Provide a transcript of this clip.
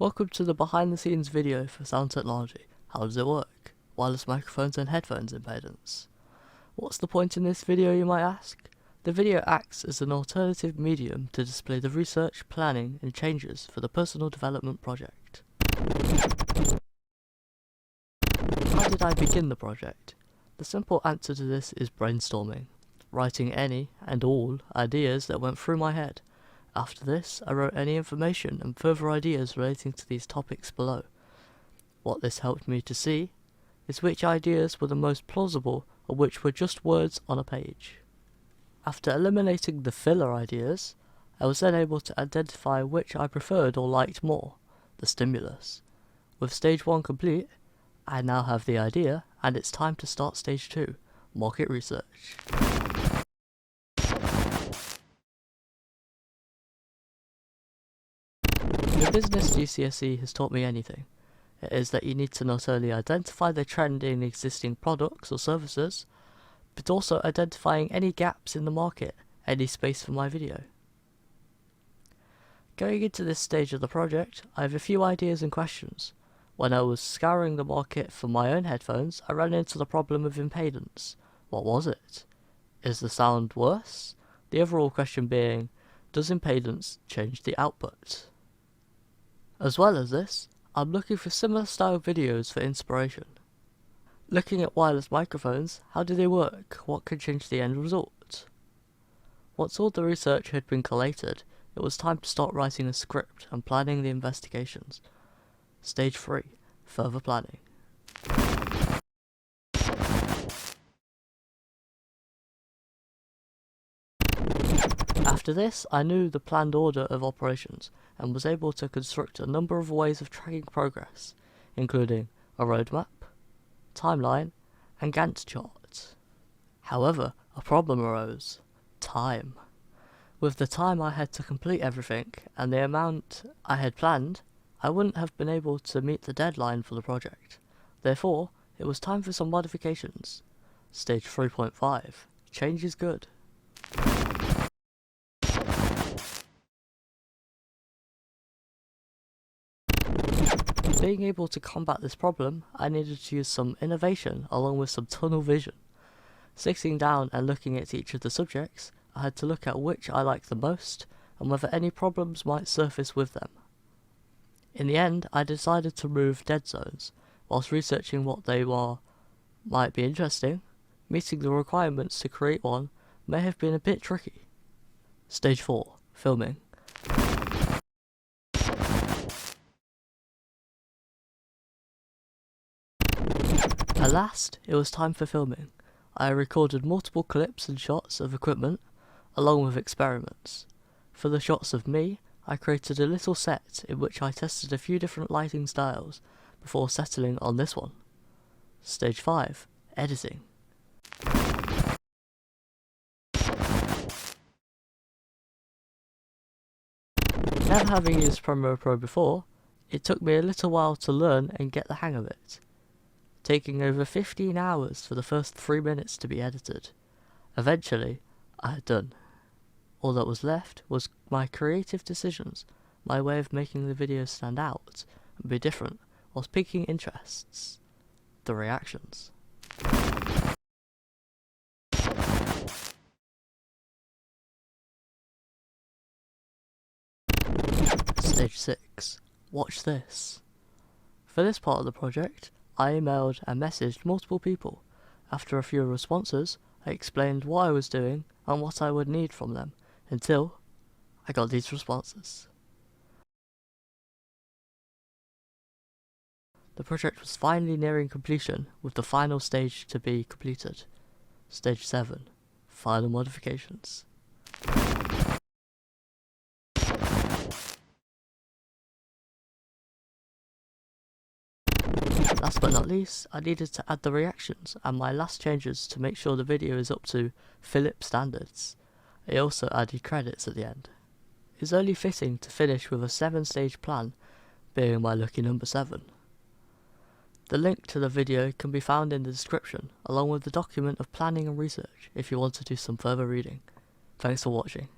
Welcome to the behind the scenes video for sound technology. How does it work? Wireless microphones and headphones impedance. What's the point in this video, you might ask? The video acts as an alternative medium to display the research, planning and changes for the personal development project. How did I begin the project? The simple answer to this is brainstorming, writing any and all ideas that went through my head. After this, I wrote any information and further ideas relating to these topics below. What this helped me to see is which ideas were the most plausible or which were just words on a page. After eliminating the filler ideas, I was then able to identify which I preferred or liked more, the stimulus. With stage 1 complete, I now have the idea and it's time to start stage 2, market research. If business GCSE has taught me anything, it is that you need to not only identify the trend in existing products or services, but also identifying any gaps in the market, any space for my video. Going into this stage of the project, I have a few ideas and questions. When I was scouring the market for my own headphones, I ran into the problem of impedance. What was it? Is the sound worse? The overall question being, does impedance change the output? As well as this, I'm looking for similar style videos for inspiration. Looking at wireless microphones, how do they work? What can change the end result? Once all the research had been collated, it was time to start writing a script and planning the investigations. Stage 3, further planning. After this, I knew the planned order of operations and was able to construct a number of ways of tracking progress, including a roadmap, timeline, and Gantt chart. However, a problem arose: time. With the time I had to complete everything and the amount I had planned, I wouldn't have been able to meet the deadline for the project. Therefore, it was time for some modifications. Stage 3.5, change is good. Being able to combat this problem, I needed to use some innovation along with some tunnel vision. Sitting down and looking at each of the subjects, I had to look at which I liked the most and whether any problems might surface with them. In the end, I decided to remove dead zones. Whilst researching what they might be interesting, meeting the requirements to create one may have been a bit tricky. Stage 4, filming. At last, it was time for filming. I recorded multiple clips and shots of equipment, along with experiments. For the shots of me, I created a little set in which I tested a few different lighting styles before settling on this one. Stage 5, editing. Never having used Premiere Pro before, it took me a little while to learn and get the hang of it, taking over 15 hours for the first 3 minutes to be edited. Eventually, I had done. All that was left was my creative decisions, my way of making the video stand out and be different whilst piquing interests. The reactions. Stage 6. Watch this. For this part of the project, I emailed and messaged multiple people. After a few responses, I explained what I was doing and what I would need from them, until I got these responses. The project was finally nearing completion, with the final stage to be completed. Stage 7, final modifications. Last but not least, I needed to add the reactions and my last changes to make sure the video is up to Philips standards. I also added credits at the end. It's only fitting to finish with a 7-stage plan, being my lucky number 7. The link to the video can be found in the description, along with the document of planning and research if you want to do some further reading. Thanks for watching.